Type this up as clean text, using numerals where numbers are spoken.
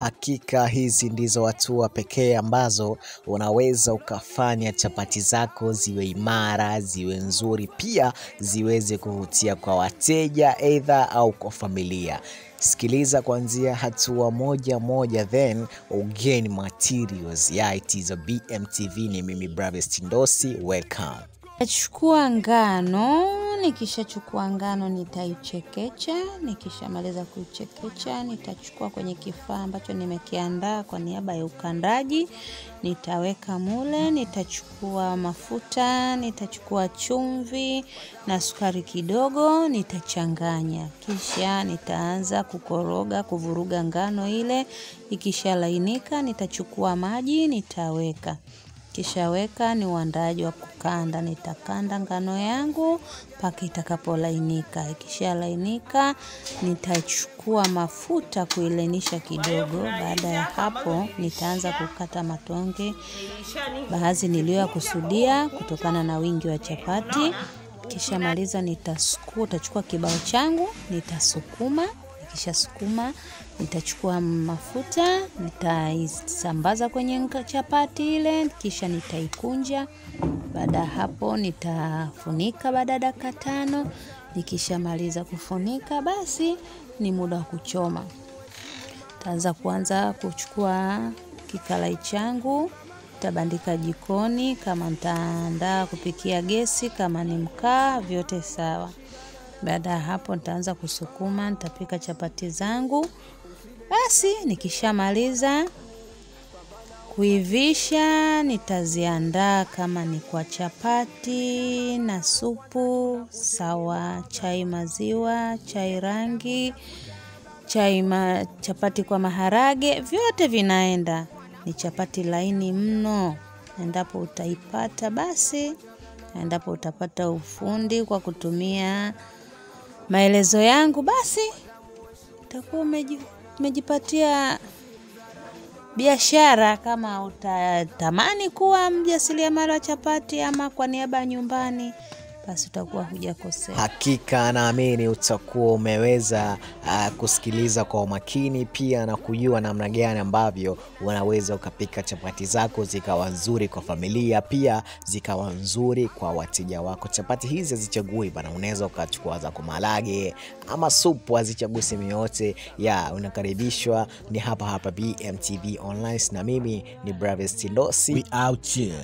Hakika hizi ndizo hatua pekee ambazo unaweza ukafanya chapati zako ziwe imara, ziwe nzuri, pia ziweze kuvutia kwa wateja either au kwa familia. Sikiliza kuanzia hatua moja moja then again materials. Yeah, it is a BMTV, ni mimi Bravest Ndosi, welcome. Nachukua ngano, nikishachukua ngano nitaichekecha, nikishamaliza kuichekecha nitachukua kwenye kifaa ambacho nimekiandaa kwa niaba ya ukandaji, nitaweka mule, nitachukua mafuta, nitachukua chumvi na sukari kidogo, nitachanganya. Kisha nitaanza kukoroga, kuvuruga ngano ile, ikishalainika nitachukua maji, nitaweka. Kisha weka ni uandaaji wa kukanda, nitakanda ngano yangu mpaka itakapolainika. Ikishalainika nitachukua mafuta kuilainisha kidogo. Baada ya hapo nitaanza kukata matonge baadhi niliyokusudia kutokana na wingi wa chapati. Kisha maliza nitachukua kibao changu, nitasukuma. Kisha sukuma, nitachukua mafuta, nitaisambaza kwenye chapati ile, kisha nitaikunja. Baada hapo nitafunika baada ya dakika 5. Nikisha maliza kufunika basi ni muda wa kuchoma. Kuanza kuchukua kikalai changu, nitabandika jikoni kama nitaandaa kupikia gesi, kama ni mkaa, vyote sawa. Baada ya hapo nitaanza kusukuma, nitapika chapati zangu. Basi nikishamaliza kuivisha, nitaziandaa kama ni kwa chapati na supu, sawa, chai maziwa, chai rangi, chapati kwa maharage, vyote vinaenda. Ni chapati laini mno. Endapo utaipata basi, endapo utapata ufundi kwa kutumia maelezo yangu, basi utakuwa umejipatia biashara. Kama utatamani kuwa mjasiriamali wa chapati ama kwa niaba ya nyumbani, basi utakuwa hujakosea. Hakika naamini utakuwa umeweza kusikiliza kwa umakini pia na kujua namna gani ambavyo unaweza ukapika chapati zako zikawa nzuri kwa familia, pia zikawa nzuri kwa wateja wako. Chapati hizi hazichagui bana, unaweza ukachukua za kumalage ama supu, hazichagui sehemu yote. Unakaribishwa ni hapa BMTV Online, na mimi ni Bravest Ndosi. We out here.